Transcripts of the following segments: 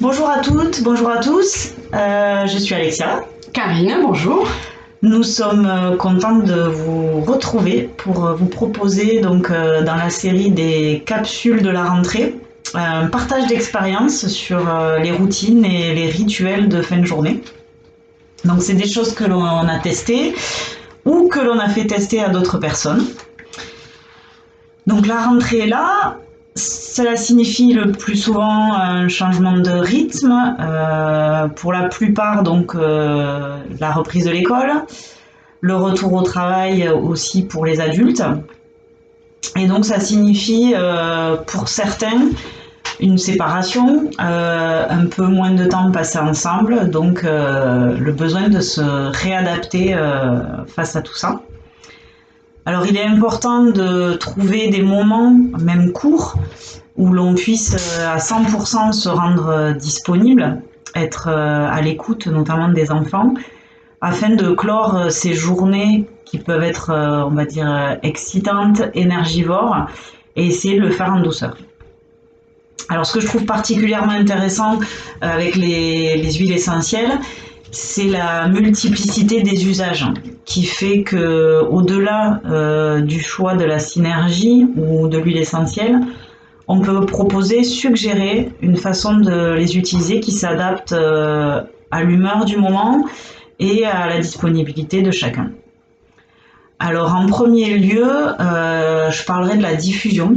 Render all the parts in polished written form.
Bonjour à toutes, bonjour à tous. Je suis Alexia. Karine, bonjour. Nous sommes contentes de vous retrouver pour vous proposer dans la série des capsules de la rentrée un partage d'expériences sur les routines et les rituels de fin de journée. Donc c'est des choses que l'on a testées ou que l'on a fait tester à d'autres personnes. Donc la rentrée est là. Cela signifie le plus souvent un changement de rythme, pour la plupart la reprise de l'école, le retour au travail aussi pour les adultes. Et donc ça signifie pour certains une séparation, un peu moins de temps passé ensemble, donc le besoin de se réadapter face à tout ça. Alors il est important de trouver des moments, même courts, où l'on puisse à 100% se rendre disponible, être à l'écoute notamment des enfants, afin de clore ces journées qui peuvent être, on va dire, excitantes, énergivores, et essayer de le faire en douceur. Alors ce que je trouve particulièrement intéressant avec les huiles essentielles, c'est la multiplicité des usages qui fait que, au-delà du choix de la synergie ou de l'huile essentielle, on peut proposer, suggérer une façon de les utiliser qui s'adapte à l'humeur du moment et à la disponibilité de chacun. Alors en premier lieu, je parlerai de la diffusion,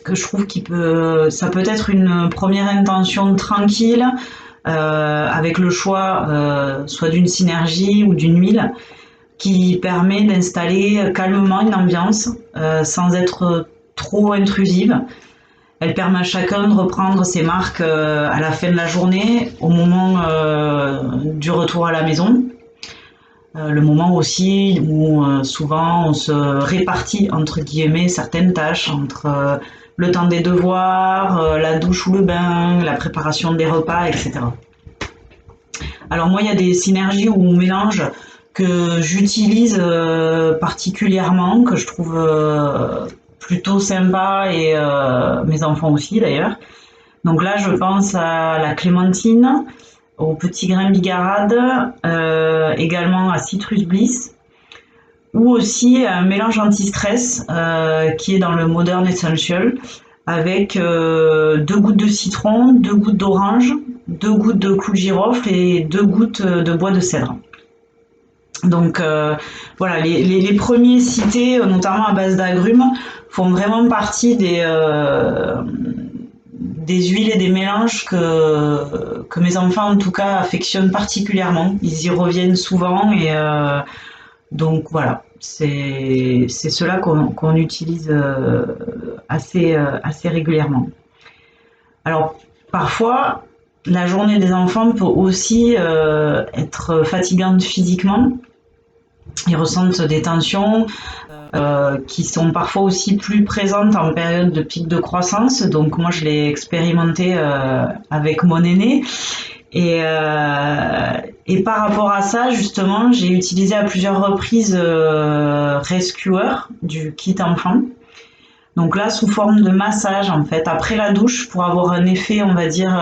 que je trouve ça peut être une première intention tranquille, avec le choix soit d'une synergie ou d'une huile qui permet d'installer calmement une ambiance sans être trop intrusive. Elle permet à chacun de reprendre ses marques à la fin de la journée, au moment du retour à la maison. Le moment aussi où souvent on se répartit entre guillemets certaines tâches entre le temps des devoirs, la douche ou le bain, la préparation des repas, etc. Alors moi, il y a des synergies ou mélanges que j'utilise particulièrement, que je trouve plutôt sympa, et mes enfants aussi d'ailleurs. Donc là, je pense à la clémentine, au petit grain bigarade, également à citrus bliss, ou aussi un mélange anti-stress qui est dans le Modern Essential, avec 2 gouttes de citron, 2 gouttes d'orange, 2 gouttes de clou de girofle et 2 gouttes de bois de cèdre. Donc voilà, les premiers cités, notamment à base d'agrumes, font vraiment partie des huiles et des mélanges que mes enfants en tout cas affectionnent particulièrement. Ils y reviennent souvent, et donc voilà, c'est cela qu'on utilise assez régulièrement. Alors parfois, la journée des enfants peut aussi être fatigante physiquement. Ils ressentent des tensions qui sont parfois aussi plus présentes en période de pic de croissance. Donc moi, je l'ai expérimenté avec mon aîné. Et par rapport à ça, justement, j'ai utilisé à plusieurs reprises Rescuer du kit enfant. Donc là, sous forme de massage, en fait, après la douche, pour avoir un effet, on va dire,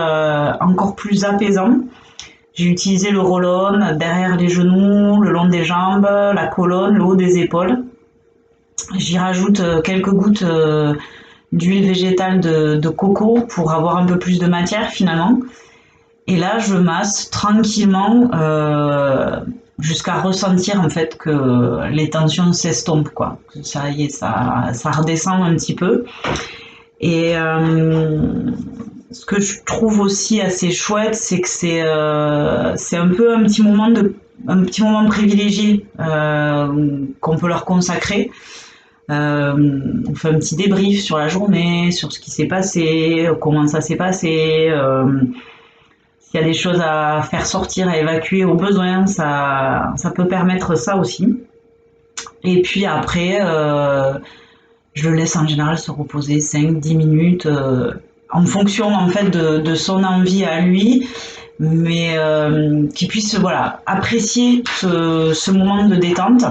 encore plus apaisant. J'ai utilisé le roll-on derrière les genoux, le long des jambes, la colonne, le haut des épaules. J'y rajoute quelques gouttes d'huile végétale de coco pour avoir un peu plus de matière finalement. Et là, je masse tranquillement jusqu'à ressentir en fait que les tensions s'estompent, quoi. Ça y est, ça redescend un petit peu. Et ce que je trouve aussi assez chouette, c'est que c'est un peu un petit moment privilégié qu'on peut leur consacrer. On fait un petit débrief sur la journée, sur ce qui s'est passé, comment ça s'est passé, s'il y a des choses à faire sortir, à évacuer au besoin, ça peut permettre ça aussi. Et puis après, je le laisse en général se reposer 5-10 minutes en fonction en fait de son envie à lui, mais qu'il puisse voilà, apprécier ce moment de détente,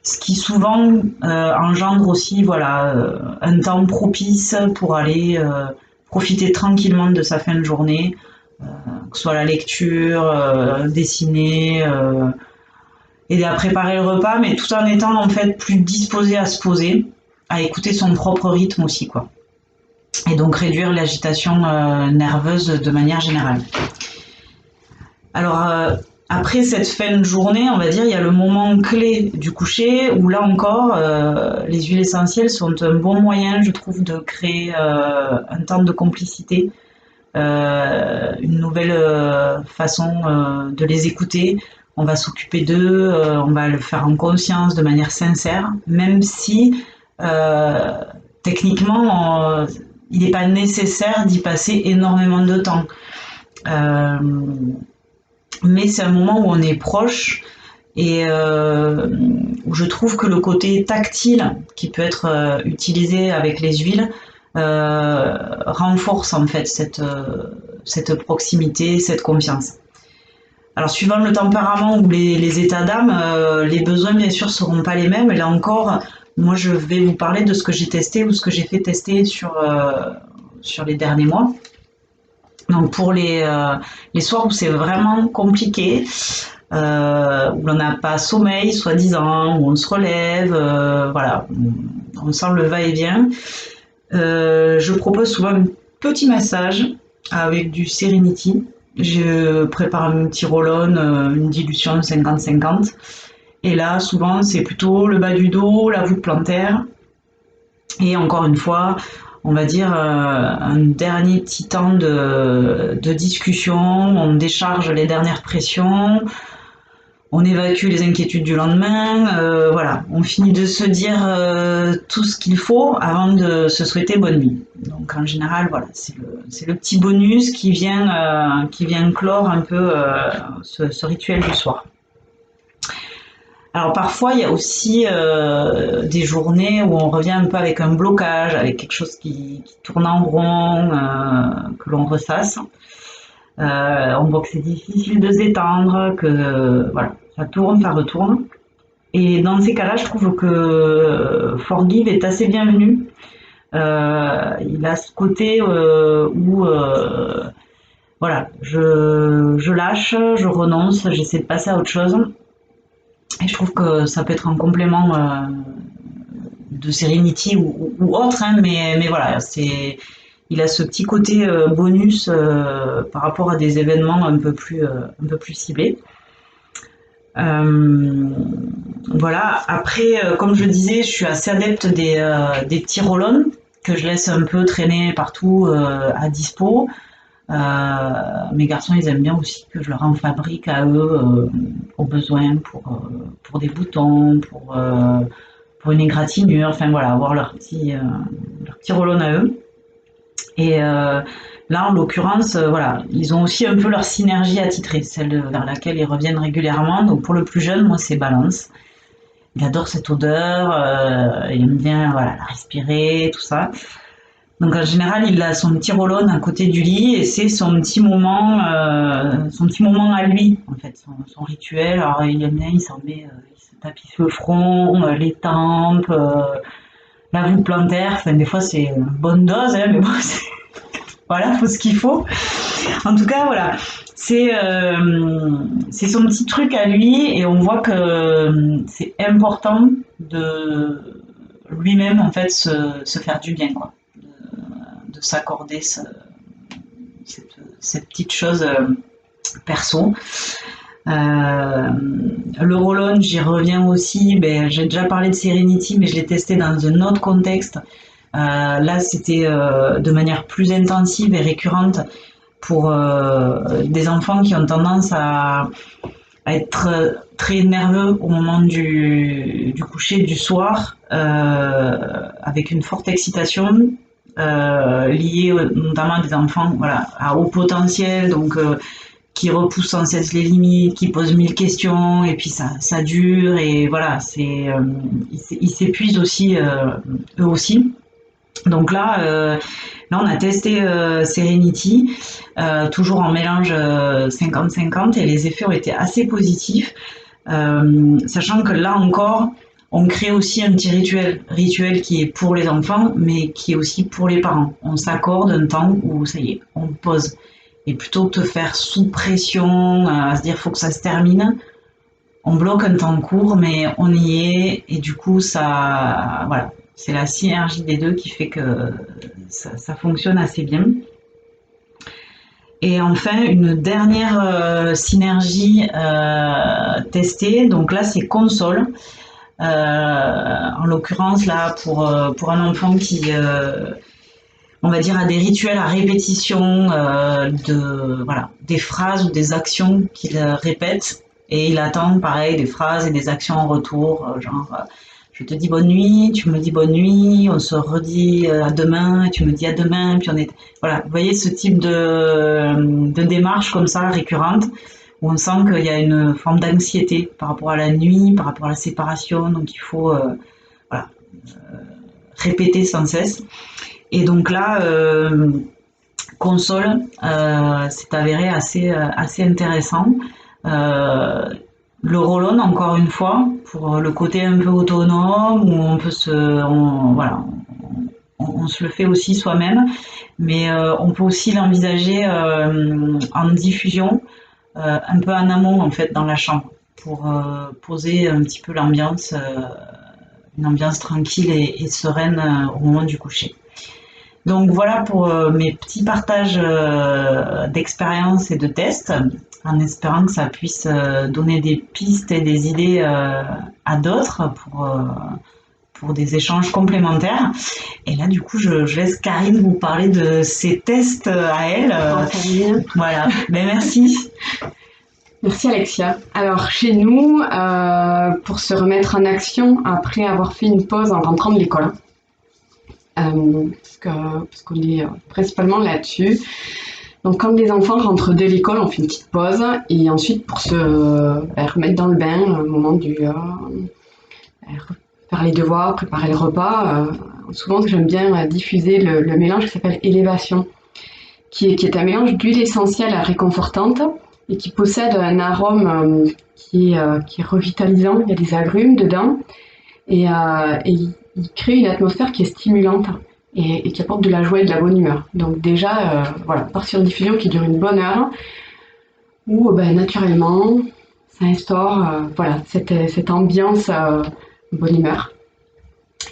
ce qui souvent engendre aussi voilà, un temps propice pour aller profiter tranquillement de sa fin de journée, que ce soit la lecture, dessiner, aider à préparer le repas, mais tout en étant en fait plus disposé à se poser, à écouter son propre rythme aussi, quoi. Et donc réduire l'agitation nerveuse de manière générale. Alors après cette fin de journée, on va dire, il y a le moment clé du coucher où là encore, les huiles essentielles sont un bon moyen, je trouve, de créer un temps de complicité, une nouvelle façon de les écouter. On va s'occuper d'eux, on va le faire en conscience, de manière sincère, même si techniquement, il n'est pas nécessaire d'y passer énormément de temps. Mais c'est un moment où on est proche et où je trouve que le côté tactile qui peut être utilisé avec les huiles renforce en fait cette proximité, cette confiance. Alors suivant le tempérament ou les états d'âme, les besoins bien sûr seront pas les mêmes. Et là encore, moi je vais vous parler de ce que j'ai testé ou ce que j'ai fait tester sur les derniers mois. Donc pour les soirs où c'est vraiment compliqué, où l'on n'a pas sommeil, soi-disant, où on se relève, voilà, on sent le va-et-vient. Je propose souvent un petit massage avec du Serenity. Je prépare un petit roll-on, une dilution 50-50. Et là, souvent, c'est plutôt le bas du dos, la voûte plantaire. Et encore une fois, on va dire un dernier petit temps de discussion. On décharge les dernières pressions. On évacue les inquiétudes du lendemain, voilà, on finit de se dire tout ce qu'il faut avant de se souhaiter bonne nuit. Donc en général, voilà, c'est le petit bonus qui vient clore un peu ce rituel du soir. Alors parfois, il y a aussi des journées où on revient un peu avec un blocage, avec quelque chose qui tourne en rond, que l'on ressasse. On voit que c'est difficile de s'étendre, que voilà, ça tourne, ça retourne. Et dans ces cas-là, je trouve que Forgive est assez bienvenu. Il a ce côté où voilà, je lâche, je renonce, j'essaie de passer à autre chose. Et je trouve que ça peut être un complément de Serenity ou autre, hein, mais voilà, il a ce petit côté bonus par rapport à des événements un peu plus ciblés. Voilà. Après, comme je disais, je suis assez adepte des petits roll-on que je laisse un peu traîner partout à dispo. Mes garçons, ils aiment bien aussi que je leur en fabrique à eux au besoin pour des boutons, pour une égratignure, enfin voilà, avoir leur petit roll-on à eux. Et là, en l'occurrence, voilà, ils ont aussi un peu leur synergie attitrée, celle vers laquelle ils reviennent régulièrement. Donc pour le plus jeune, moi, c'est Balance. Il adore cette odeur, il aime bien voilà, la respirer, tout ça. Donc en général, il a son petit roll-on à côté du lit et c'est son petit moment à lui, en fait, son rituel. Alors il aime bien, il s'en met, il se tapisse le front, les tempes, la voûte plantaire. Enfin, des fois, c'est une bonne dose, hein, mais bon, voilà, faut ce qu'il faut. En tout cas, voilà, c'est son petit truc à lui et on voit que c'est important de lui-même en fait se faire du bien, quoi, de s'accorder cette petite chose perso. Le roll-on, j'y reviens aussi. Ben, j'ai déjà parlé de Serenity, mais je l'ai testé dans un autre contexte. Là, c'était de manière plus intensive et récurrente pour des enfants qui ont tendance à être très nerveux au moment du coucher du soir, avec une forte excitation liée notamment à des enfants voilà, à haut potentiel, donc qui repoussent sans cesse les limites, qui posent mille questions, et puis ça dure, et voilà, ils s'épuisent aussi, eux aussi. Donc là, on a testé Serenity, toujours en mélange 50-50, et les effets ont été assez positifs, sachant que là encore, On crée aussi un petit rituel qui est pour les enfants, mais qui est aussi pour les parents. On s'accorde un temps où ça y est, on pose. Et plutôt que de faire sous pression, à se dire faut que ça se termine, on bloque un temps court, mais on y est. Et du coup, ça, voilà, c'est la synergie des deux qui fait que ça fonctionne assez bien. Et enfin, une dernière synergie testée, donc là c'est console. En l'occurrence, là, pour un enfant qui, on va dire, a des rituels à répétition, voilà, des phrases ou des actions qu'il répète, et il attend, pareil, des phrases et des actions en retour, genre, je te dis bonne nuit, tu me dis bonne nuit, on se redit à demain, et tu me dis à demain, puis on est... Voilà, vous voyez ce type de démarche comme ça, récurrente, où on sent qu'il y a une forme d'anxiété par rapport à la nuit, par rapport à la séparation, donc il faut voilà, répéter sans cesse. Et donc là, console, c'est avéré assez intéressant. Euh, le roll-on, encore une fois, pour le côté un peu autonome, où on peut voilà, on se le fait aussi soi-même, mais on peut aussi l'envisager en diffusion, un peu en amont en fait dans la chambre, pour poser un petit peu l'ambiance, une ambiance tranquille et sereine au moment du coucher. Donc voilà pour mes petits partages d'expériences et de tests, en espérant que ça puisse donner des pistes et des idées à d'autres pour des échanges complémentaires. Et là, du coup, je laisse Karine vous parler de ses tests à elle. Voilà, ben, merci. Merci Alexia. Alors chez nous, pour se remettre en action après avoir fait une pause en rentrant de l'école, parce qu'on est principalement là-dessus. Donc quand les enfants rentrent de l'école, on fait une petite pause et ensuite pour se remettre dans le bain, au moment du faire les devoirs, préparer le repas, souvent j'aime bien diffuser le mélange qui s'appelle Élévation, qui est un mélange d'huile essentielle réconfortante et qui possède un arôme qui est revitalisant. Il y a des agrumes dedans et il crée une atmosphère qui est stimulante et qui apporte de la joie et de la bonne humeur. Donc déjà, voilà, part sur une diffusion qui dure une bonne heure, où naturellement, ça instaure voilà, cette ambiance de bonne humeur.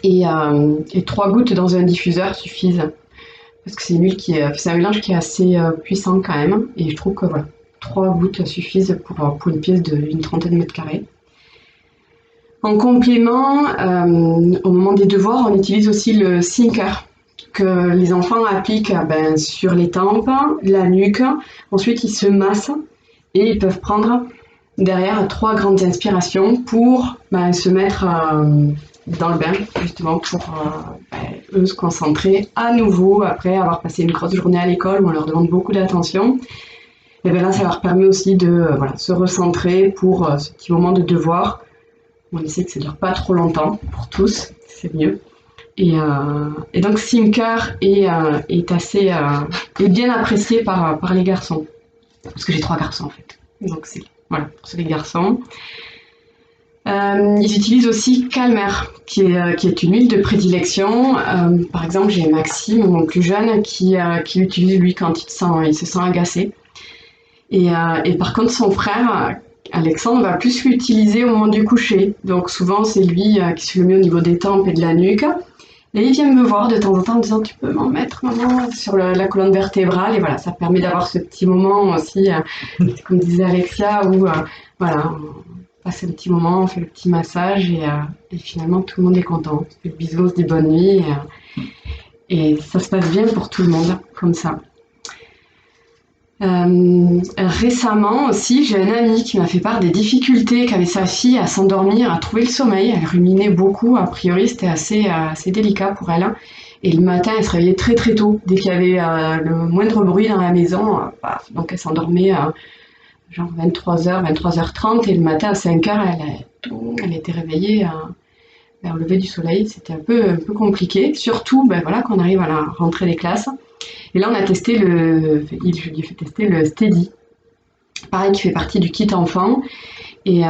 Et 3 gouttes dans un diffuseur suffisent, parce que c'est un mélange qui est assez puissant quand même, et je trouve que voilà, 3 gouttes suffisent pour une pièce d'une trentaine de mètres carrés. En complément, au moment des devoirs, on utilise aussi le Sinker, que les enfants appliquent sur les tempes, la nuque. Ensuite, ils se massent et ils peuvent prendre derrière 3 grandes inspirations pour se mettre dans le bain, justement pour eux se concentrer à nouveau après avoir passé une grosse journée à l'école où on leur demande beaucoup d'attention. Et bien là, ça leur permet aussi de se recentrer pour ce petit moment de devoir. On essaie que ça ne dure pas trop longtemps pour tous, c'est mieux. Et donc Sinker est bien apprécié par les garçons, parce que j'ai 3 garçons en fait. Donc c'est voilà pour les garçons. Ils utilisent aussi Calmer, qui est une huile de prédilection. Par exemple, j'ai Maxime, mon plus jeune, qui l'utilise lui quand il se sent agacé. Et par contre, son frère Alexandre va plus l'utiliser au moment du coucher. Donc souvent, c'est lui qui se le met au niveau des tempes et de la nuque. Et il vient me voir de temps en temps en disant « Tu peux m'en mettre, maman, sur la colonne vertébrale ?» Et voilà, ça permet d'avoir ce petit moment aussi, comme disait Alexia, où voilà, on passe un petit moment, on fait le petit massage et finalement tout le monde est content. On se fait le bisou, on se dit bonne nuit et ça se passe bien pour tout le monde, comme ça. Récemment aussi, j'ai un ami qui m'a fait part des difficultés qu'avait sa fille à s'endormir, à trouver le sommeil. Elle ruminait beaucoup, a priori c'était assez délicat pour elle. Et le matin, elle se réveillait très très tôt. Dès qu'il y avait le moindre bruit dans la maison, donc elle s'endormait genre 23h, 23h30. Et le matin à 5h, elle était réveillée vers le lever du soleil. C'était un peu compliqué, surtout voilà, quand on arrive à la rentrée des classes. Et là, on a testé je lui ai fait tester le Steady, pareil, qui fait partie du kit enfant, Et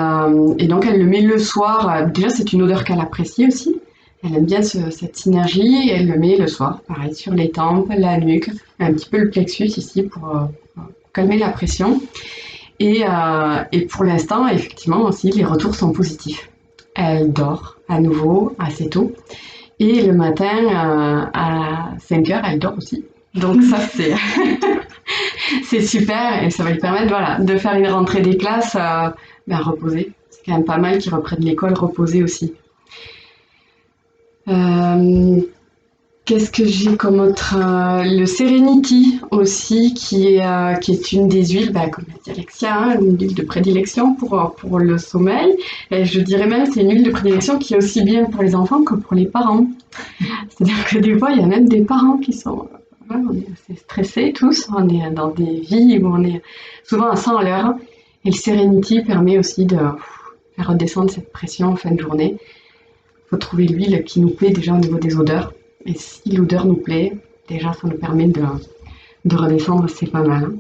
donc elle le met le soir. Déjà c'est une odeur qu'elle apprécie aussi. Elle aime bien cette synergie. Elle le met le soir, pareil, sur les tempes, la nuque, un petit peu le plexus ici pour calmer la pression. Et pour l'instant, effectivement aussi, les retours sont positifs. Elle dort à nouveau assez tôt. Et le matin, à 5 heures, elle dort aussi. Donc ça, c'est super et ça va lui permettre voilà, de faire une rentrée des classes reposée. C'est quand même pas mal qu'ils reprennent l'école reposée aussi. Qu'est-ce que j'ai comme autre le Serenity aussi, qui est une des huiles, comme l'a dit Alexia, hein, une huile de prédilection pour le sommeil. Et je dirais même que c'est une huile de prédilection qui est aussi bien pour les enfants que pour les parents. C'est-à-dire que des fois, il y a même des parents qui sont... on est assez stressés tous, on est dans des vies où on est souvent à 100 à l'heure. Et le Serenity permet aussi de faire redescendre cette pression en fin de journée. Il faut trouver l'huile qui nous plaît déjà au niveau des odeurs. Et si l'odeur nous plaît, déjà ça nous permet de redescendre, c'est pas mal.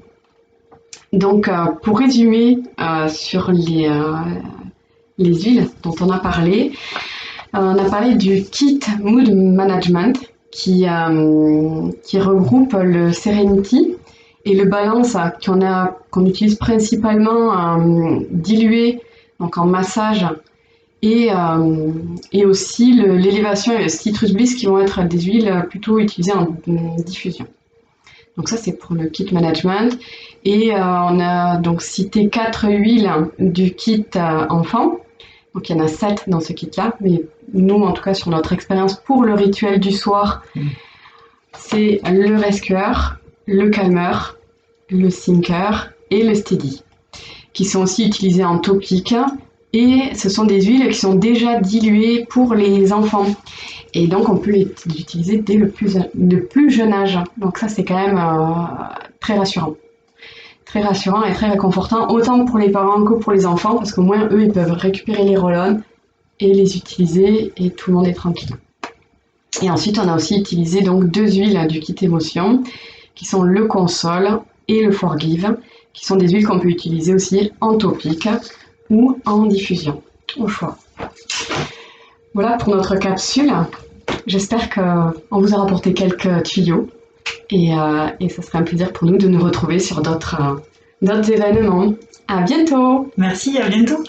Donc pour résumer sur les huiles dont on a parlé du kit Mood Management qui regroupe le Serenity et le Balance qu'on utilise principalement dilué donc en massage et aussi l'élévation et le citrus bliss qui vont être des huiles plutôt utilisées en diffusion. Donc ça c'est pour le kit management et on a donc cité 4 huiles du kit enfant. Donc il y en a 7 dans ce kit là, mais nous en tout cas sur notre expérience pour le rituel du soir, c'est le rescueur, le calmeur, le sinker et le steady qui sont aussi utilisés en topique. Et ce sont des huiles qui sont déjà diluées pour les enfants. Et donc, on peut les utiliser dès le plus jeune âge. Donc ça, c'est quand même très rassurant. Très rassurant et très réconfortant, autant pour les parents que pour les enfants, parce qu'au moins, eux, ils peuvent récupérer les roll-on et les utiliser, et tout le monde est tranquille. Et ensuite, on a aussi utilisé donc 2 huiles du kit émotion, qui sont le console et le forgive, qui sont des huiles qu'on peut utiliser aussi en topique, ou en diffusion, au choix. Voilà pour notre capsule. J'espère qu'on vous a rapporté quelques tuyaux et ce serait un plaisir pour nous de nous retrouver sur d'autres événements. À bientôt! Merci, à bientôt!